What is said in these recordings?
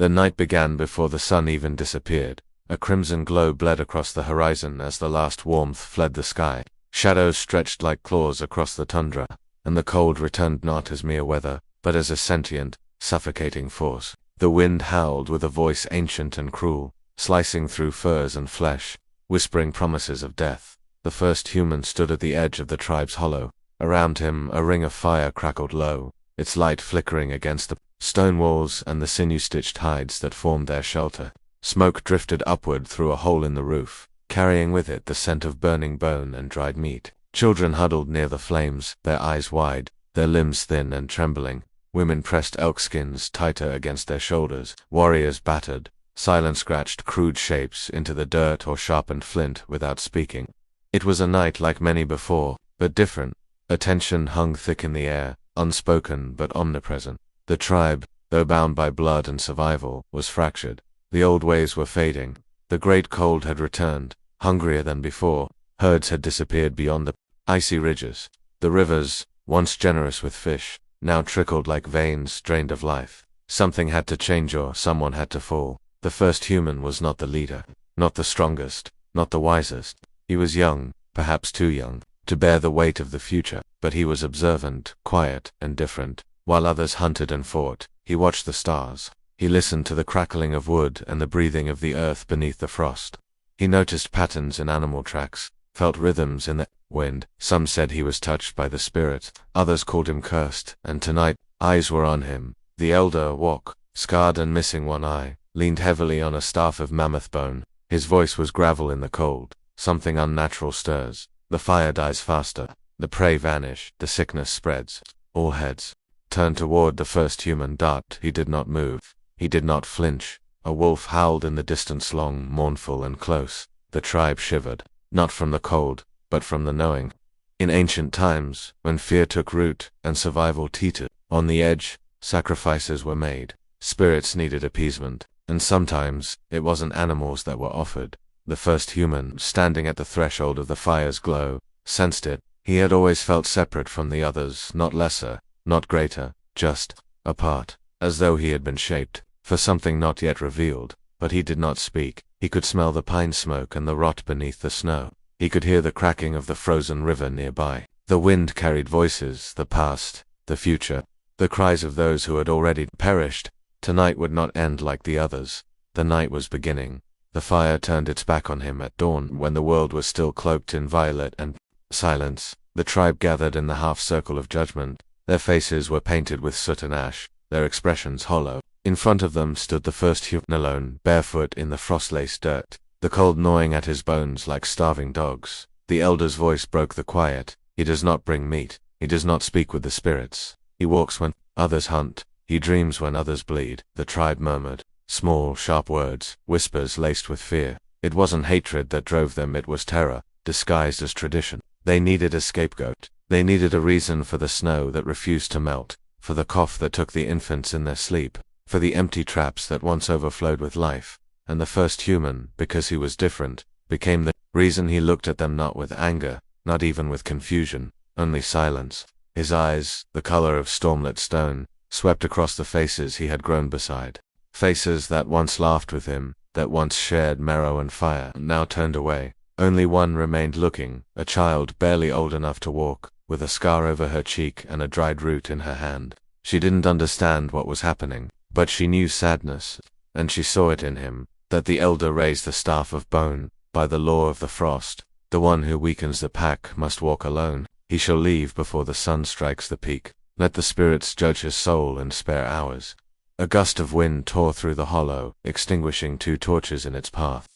The night began before the sun even disappeared. A crimson glow bled across the horizon as the last warmth fled the sky. Shadows stretched like claws across the tundra, and the cold returned not as mere weather, but as a sentient, suffocating force. The wind howled with a voice ancient and cruel, slicing through furs and flesh, whispering promises of death. The first human stood at the edge of the tribe's hollow. Around him, a ring of fire crackled low, its light flickering against the stone walls and the sinew-stitched hides that formed their shelter. Smoke drifted upward through a hole in the roof, carrying with it the scent of burning bone and dried meat. Children huddled near the flames, their eyes wide, their limbs thin and trembling. Women pressed elk skins tighter against their shoulders. Warriors battered, silent scratched crude shapes into the dirt or sharpened flint without speaking. It was a night like many before, but different. A tension hung thick in the air, unspoken but omnipresent. The tribe, though bound by blood and survival, was fractured. The old ways were fading. The great cold had returned, hungrier than before. Herds had disappeared beyond the icy ridges. The rivers, once generous with fish, now trickled like veins drained of life. Something had to change or someone had to fall. The first human was not the leader, not the strongest, not the wisest. He was young, perhaps too young, to bear the weight of the future, but he was observant, quiet, and different. While others hunted and fought, he watched the stars. He listened to the crackling of wood and the breathing of the earth beneath the frost. He noticed patterns in animal tracks, felt rhythms in the wind. Some said he was touched by the spirit, others called him cursed, and tonight, eyes were on him. The elder Wok, scarred and missing one eye, leaned heavily on a staff of mammoth bone. His voice was gravel in the cold. Something unnatural stirs. The fire dies faster. The prey vanish. The sickness spreads. All heads turned toward the first human dart. He did not move. He did not flinch. A wolf howled in the distance, long, mournful, and close. The tribe shivered, not from the cold, but from the knowing. In ancient times, when fear took root and survival teetered on the edge, sacrifices were made. Spirits needed appeasement, and sometimes it wasn't animals that were offered. The first human, standing at the threshold of the fire's glow, sensed it. He had always felt separate from the others, not lesser, not greater, just apart, as though he had been shaped for something not yet revealed. But he did not speak. He could smell the pine smoke and the rot beneath the snow. He could hear the cracking of the frozen river nearby. The wind carried voices, the past, the future, the cries of those who had already perished. Tonight would not end like the others. The night was beginning. The fire turned its back on him at dawn, when the world was still cloaked in violet and silence. The tribe gathered in the half-circle of judgment. Their faces were painted with soot and ash, their expressions hollow. In front of them stood the first human alone, barefoot in the frost-laced dirt, the cold gnawing at his bones like starving dogs. The elder's voice broke the quiet. He does not bring meat. He does not speak with the spirits. He walks when others hunt. He dreams when others bleed. The tribe murmured. Small, sharp words, whispers laced with fear. It wasn't hatred that drove them, it was terror, disguised as tradition. They needed a scapegoat. They needed a reason for the snow that refused to melt, for the cough that took the infants in their sleep, for the empty traps that once overflowed with life. And the first human, because he was different, became the reason. He looked at them not with anger, not even with confusion, only silence. His eyes, the color of stormlit stone, swept across the faces he had grown beside. Faces that once laughed with him, that once shared marrow and fire, now turned away. Only one remained looking, a child barely old enough to walk, with a scar over her cheek and a dried root in her hand. She didn't understand what was happening, but she knew sadness, and she saw it in him, that the elder raised the staff of bone, by the law of the frost. The one who weakens the pack must walk alone. He shall leave before the sun strikes the peak. Let the spirits judge his soul and spare ours. A gust of wind tore through the hollow, extinguishing 2 torches in its path.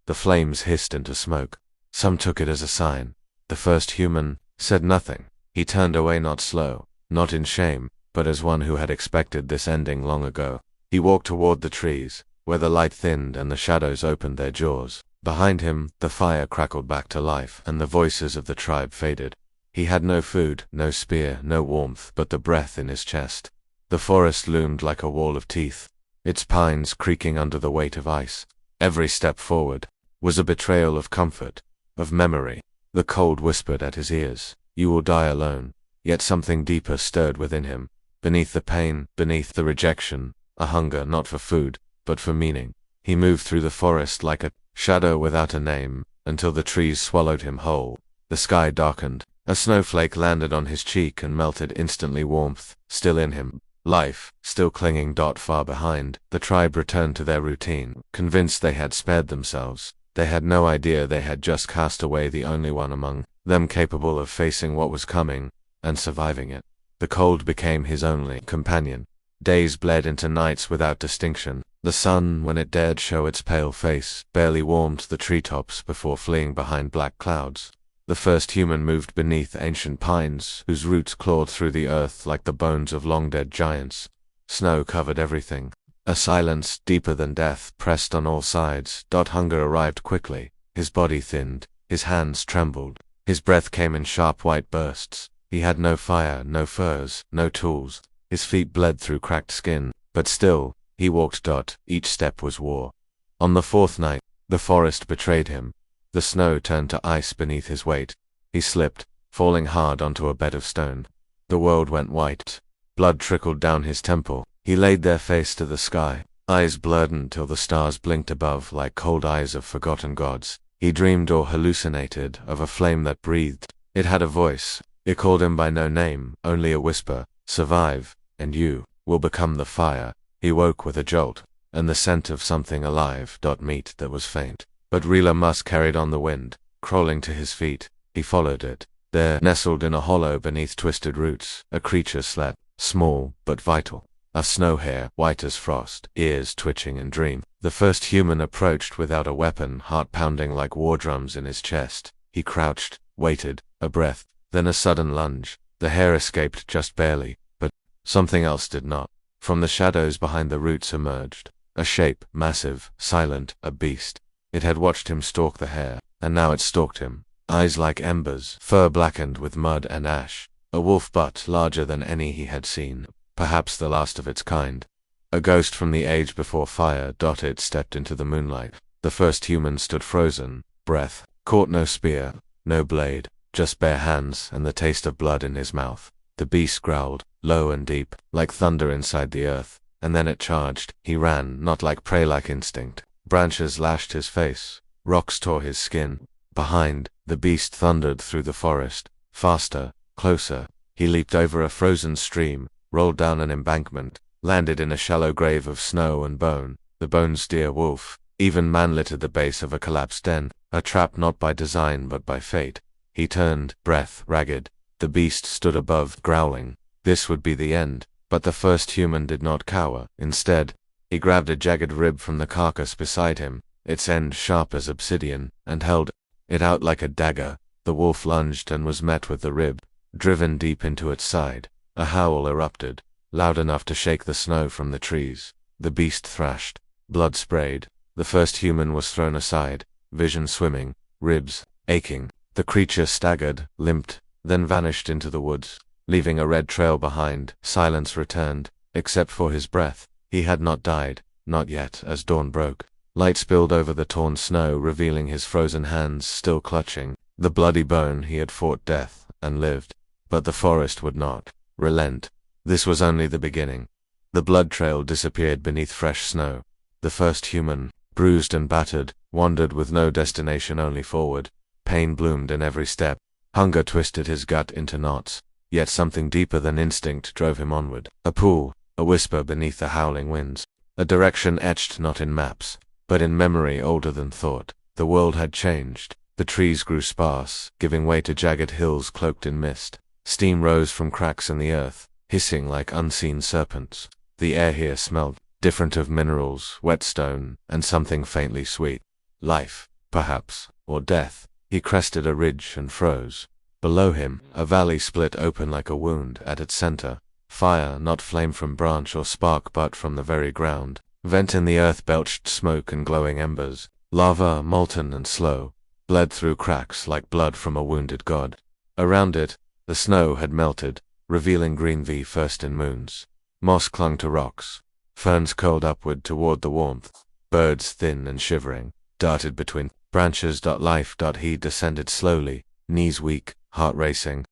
The flames hissed into smoke. Some took it as a sign. The first human said nothing. He turned away, not slow, not in shame, but as one who had expected this ending long ago. He walked toward the trees, where the light thinned and the shadows opened their jaws. Behind him, the fire crackled back to life, and the voices of the tribe faded. He had no food, no spear, no warmth, but the breath in his chest. The forest loomed like a wall of teeth, its pines creaking under the weight of ice. Every step forward was a betrayal of comfort, of memory. The cold whispered at his ears, "You will die alone." Yet something deeper stirred within him. Beneath the pain, beneath the rejection, a hunger not for food, but for meaning. He moved through the forest like a shadow without a name, until the trees swallowed him whole. The sky darkened. A snowflake landed on his cheek and melted instantly, warmth still in him. Life, still clinging. Far behind, the tribe returned to their routine, convinced they had spared themselves. They had no idea they had just cast away the only one among them capable of facing what was coming, and surviving it. The cold became his only companion. Days bled into nights without distinction. The sun, when it dared show its pale face, barely warmed the treetops before fleeing behind black clouds. The first human moved beneath ancient pines, whose roots clawed through the earth like the bones of long-dead giants. Snow covered everything. A silence, deeper than death, pressed on all sides. Hunger arrived quickly. His body thinned. His hands trembled. His breath came in sharp white bursts. He had no fire, no furs, no tools. His feet bled through cracked skin, but still, he walked. Each step was war. On the fourth night, the forest betrayed him. The snow turned to ice beneath his weight. He slipped, falling hard onto a bed of stone. The world went white. Blood trickled down his temple. He laid there face to the sky, eyes blurred until the stars blinked above like cold eyes of forgotten gods. He dreamed or hallucinated of a flame that breathed. It had a voice. It called him by no name, only a whisper. Survive, and you will become the fire. He woke with a jolt, and the scent of something alive. Meat that was faint. But realer musk carried on the wind, crawling to his feet. He followed it. There, nestled in a hollow beneath twisted roots, a creature slept, small but vital. A snow hare, white as frost, ears twitching in dream. The first human approached without a weapon, heart pounding like war drums in his chest. He crouched, waited, a breath, then a sudden lunge. The hare escaped just barely, but something else did not. From the shadows behind the roots emerged a shape, massive, silent, a beast. It had watched him stalk the hare, and now it stalked him. Eyes like embers, fur blackened with mud and ash. A wolf, but larger than any he had seen, perhaps the last of its kind. A ghost from the age before fire. It stepped into the moonlight. The first human stood frozen, breath, caught no spear, no blade, just bare hands and the taste of blood in his mouth. The beast growled, low and deep, like thunder inside the earth, and then it charged. He ran, not like prey, like instinct. Branches lashed his face, rocks tore his skin. Behind, the beast thundered through the forest, faster, closer. He leaped over a frozen stream, rolled down an embankment, landed in a shallow grave of snow and bone. The bones, dear wolf, even man-lit at the base of a collapsed den, a trap not by design but by fate. He turned, breath ragged. The beast stood above, growling. This would be the end, but the first human did not cower. Instead, he grabbed a jagged rib from the carcass beside him, its end sharp as obsidian, and held it out like a dagger. The wolf lunged and was met with the rib, driven deep into its side. A howl erupted, loud enough to shake the snow from the trees. The beast thrashed, blood sprayed. The first human was thrown aside, vision swimming, ribs aching. The creature staggered, limped, then vanished into the woods, leaving a red trail behind. Silence returned, except for his breath. He had not died, not yet. As dawn broke, light spilled over the torn snow, revealing his frozen hands still clutching the bloody bone. He had fought death and lived, but the forest would not relent. This was only the beginning. The blood trail disappeared beneath fresh snow. The first human, bruised and battered, wandered with no destination, only forward. Pain bloomed in every step. Hunger twisted his gut into knots, yet something deeper than instinct drove him onward. A pool, a whisper beneath the howling winds. A direction etched not in maps, but in memory older than thought. The world had changed. The trees grew sparse, giving way to jagged hills cloaked in mist. Steam rose from cracks in the earth, hissing like unseen serpents. The air here smelled different, of minerals, whetstone, and something faintly sweet. Life, perhaps, or death. He crested a ridge and froze. Below him, a valley split open like a wound. At its center, fire, not flame from branch or spark but from the very ground. Vent in the earth belched smoke and glowing embers. Lava, molten and slow, bled through cracks like blood from a wounded god. Around it, the snow had melted, revealing green first in moons. Moss clung to rocks. Ferns curled upward toward the warmth. Birds, thin and shivering, darted between branches. Life. He descended slowly, knees weak, heart racing.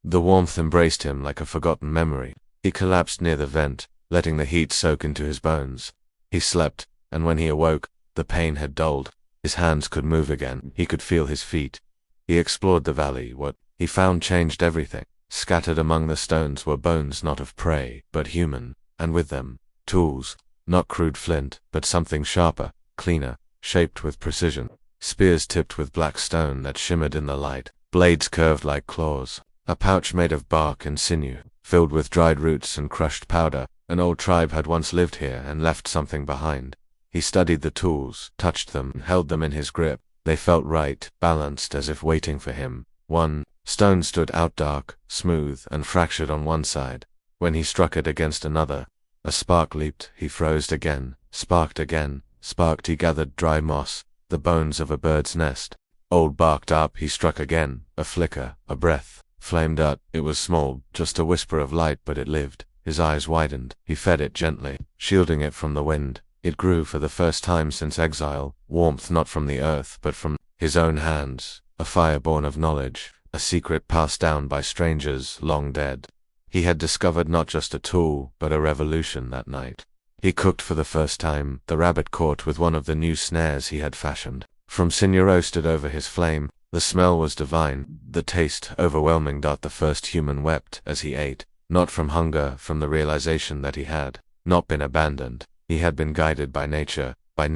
The warmth embraced him like a forgotten memory. He collapsed near the vent, letting the heat soak into his bones. He slept, and when he awoke, the pain had dulled. His hands could move again, he could feel his feet. He explored the valley. What he found changed everything. Scattered among the stones were bones not of prey, but human, and with them, tools, not crude flint, but something sharper, cleaner, shaped with precision. Spears tipped with black stone that shimmered in the light, blades curved like claws, a pouch made of bark and sinew, filled with dried roots and crushed powder. An old tribe had once lived here and left something behind. He studied the tools, touched them, held them in his grip. They felt right, balanced as if waiting for him. One stone stood out dark, smooth, and fractured on one side. When he struck it against another, a spark leaped. He froze again, sparked again, sparked. He gathered dry moss, the bones of a bird's nest. Old barked up. He struck again. A flicker, a breath, flamed out. It was small, just a whisper of light, but it lived. His eyes widened. He fed it gently, shielding it from the wind. It grew for the first time since exile, warmth not from the earth but from his own hands, a fire born of knowledge, a secret passed down by strangers long dead. He had discovered not just a tool, but a revolution that night. He cooked for the first time, the rabbit caught with one of the new snares he had fashioned. From sinew roasted over his flame, the smell was divine, the taste overwhelming. The first human wept as he ate, not from hunger, from the realization that he had not been abandoned. He had been guided by nature, by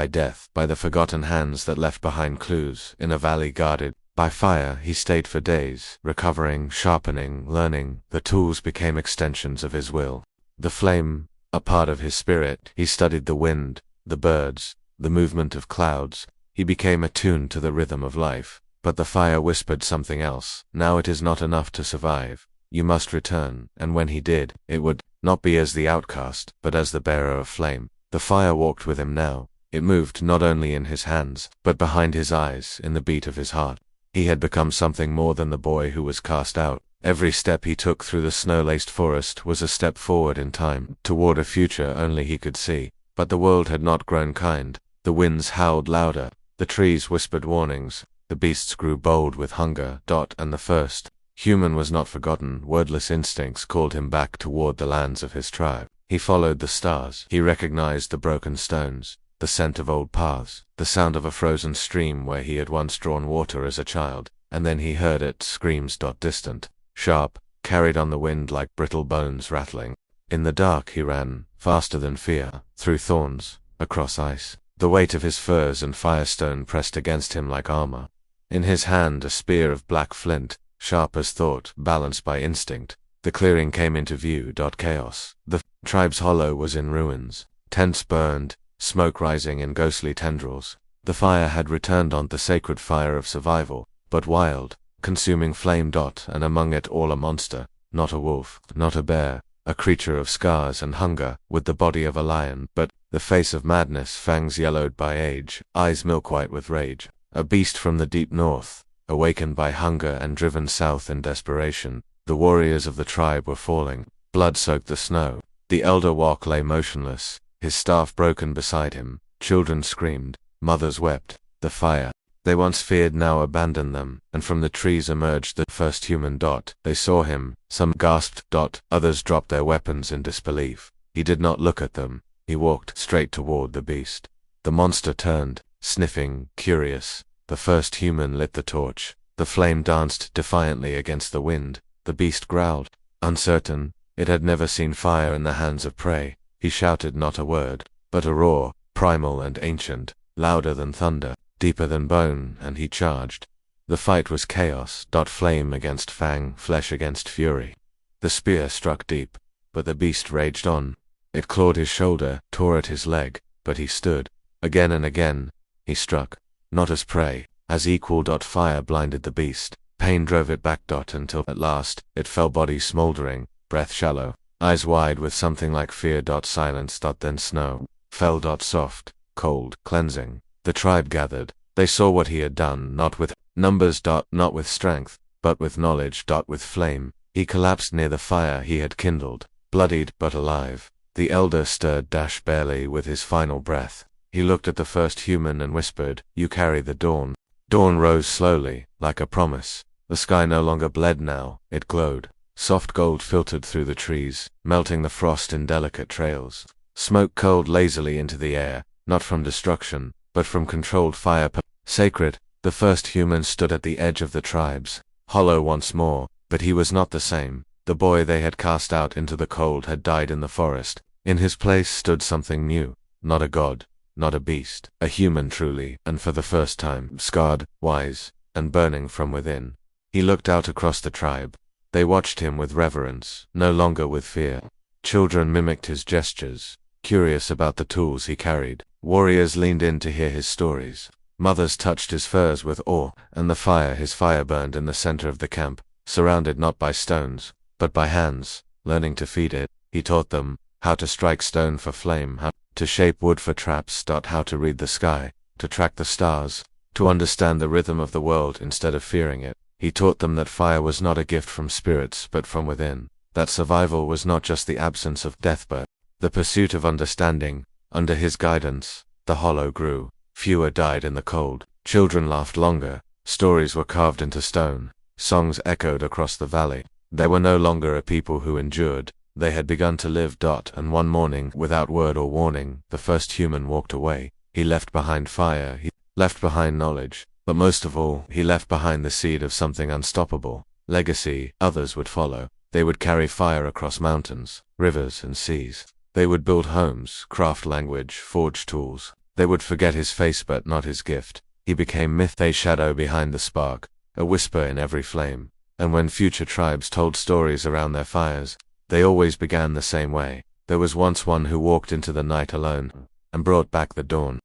death, by the forgotten hands that left behind clues. In a valley guarded by fire, he stayed for days, recovering, sharpening, learning. The tools became extensions of his will. The flame, a part of his spirit. He studied the wind, the birds, the movement of clouds. He became attuned to the rhythm of life. But the fire whispered something else. Now it is not enough to survive. You must return. And when he did, it would not be as the outcast, but as the bearer of flame. The fire walked with him now. It moved not only in his hands, but behind his eyes, in the beat of his heart. He had become something more than the boy who was cast out. Every step he took through the snow-laced forest was a step forward in time, toward a future only he could see. But the world had not grown kind. The winds howled louder, the trees whispered warnings, the beasts grew bold with hunger. And the first human was not forgotten. Wordless instincts called him back toward the lands of his tribe. He followed the stars. He recognized the broken stones, the scent of old paths, the sound of a frozen stream where he had once drawn water as a child. And then he heard it, screams. Distant, sharp, carried on the wind like brittle bones rattling. In the dark he ran, faster than fear, through thorns, across ice. The weight of his furs and firestone pressed against him like armor. In his hand a spear of black flint, sharp as thought, balanced by instinct. The clearing came into view. Chaos. The tribe's hollow was in ruins. Tents burned, smoke rising in ghostly tendrils. The fire had returned on the sacred fire of survival, but wild, consuming flame. And among it all a monster, not a wolf, not a bear, a creature of scars and hunger, with the body of a lion, but the face of madness, fangs yellowed by age, eyes milk-white with rage. A beast from the deep north, awakened by hunger and driven south in desperation. The warriors of the tribe were falling. Blood soaked the snow. The elder Wok lay motionless, his staff broken beside him. Children screamed, mothers wept. The fire they once feared now abandoned them, and from the trees emerged the first human. They saw him. Some gasped. Others dropped their weapons in disbelief. He did not look at them. He walked straight toward the beast. The monster turned, sniffing, curious. The first human lit the torch. The flame danced defiantly against the wind. The beast growled, uncertain. It had never seen fire in the hands of prey. He shouted not a word, but a roar, primal and ancient, louder than thunder, deeper than bone, and he charged. The fight was chaos. Flame against fang, flesh against fury. The spear struck deep, but the beast raged on. It clawed his shoulder, tore at his leg, but he stood. Again and again, he struck, not as prey, as equal. Fire blinded the beast. Pain drove it back. Until at last, it fell, body smoldering, breath shallow, eyes wide with something like fear. Silence. Then snow fell. Soft, cold, cleansing. The tribe gathered. They saw what he had done, not with numbers. Not with strength, but with knowledge. With flame. He collapsed near the fire he had kindled, bloodied but alive. The elder stirred barely with his final breath. He looked at the first human and whispered, "You carry the dawn." Dawn rose slowly, like a promise. The sky no longer bled now, it glowed. Soft gold filtered through the trees, melting the frost in delicate trails. Smoke curled lazily into the air, not from destruction, but from controlled fire. Sacred, the first human stood at the edge of the tribes, hollow once more, but he was not the same. The boy they had cast out into the cold had died in the forest. In his place stood something new, not a god, not a beast, a human truly, and for the first time, scarred, wise, and burning from within. He looked out across the tribe. They watched him with reverence, no longer with fear. Children mimicked his gestures, curious about the tools he carried. Warriors leaned in to hear his stories. Mothers touched his furs with awe, and his fire burned in the center of the camp, surrounded not by stones, but by hands, learning to feed it. He taught them how to strike stone for flame, how to shape wood for traps, how to read the sky, to track the stars, to understand the rhythm of the world instead of fearing it. He taught them that fire was not a gift from spirits but from within, that survival was not just the absence of death but the pursuit of understanding. Under his guidance, the hollow grew. Fewer died in the cold. Children laughed longer. Stories were carved into stone. Songs echoed across the valley. They were no longer a people who endured. They had begun to live. And one morning, without word or warning, the first human walked away. He left behind fire. He left behind knowledge. But most of all, he left behind the seed of something unstoppable. Legacy. Others would follow. They would carry fire across mountains, rivers, and seas. They would build homes, craft language, forge tools. They would forget his face but not his gift. He became myth, a shadow behind the spark, a whisper in every flame. And when future tribes told stories around their fires, they always began the same way. There was once one who walked into the night alone, and brought back the dawn.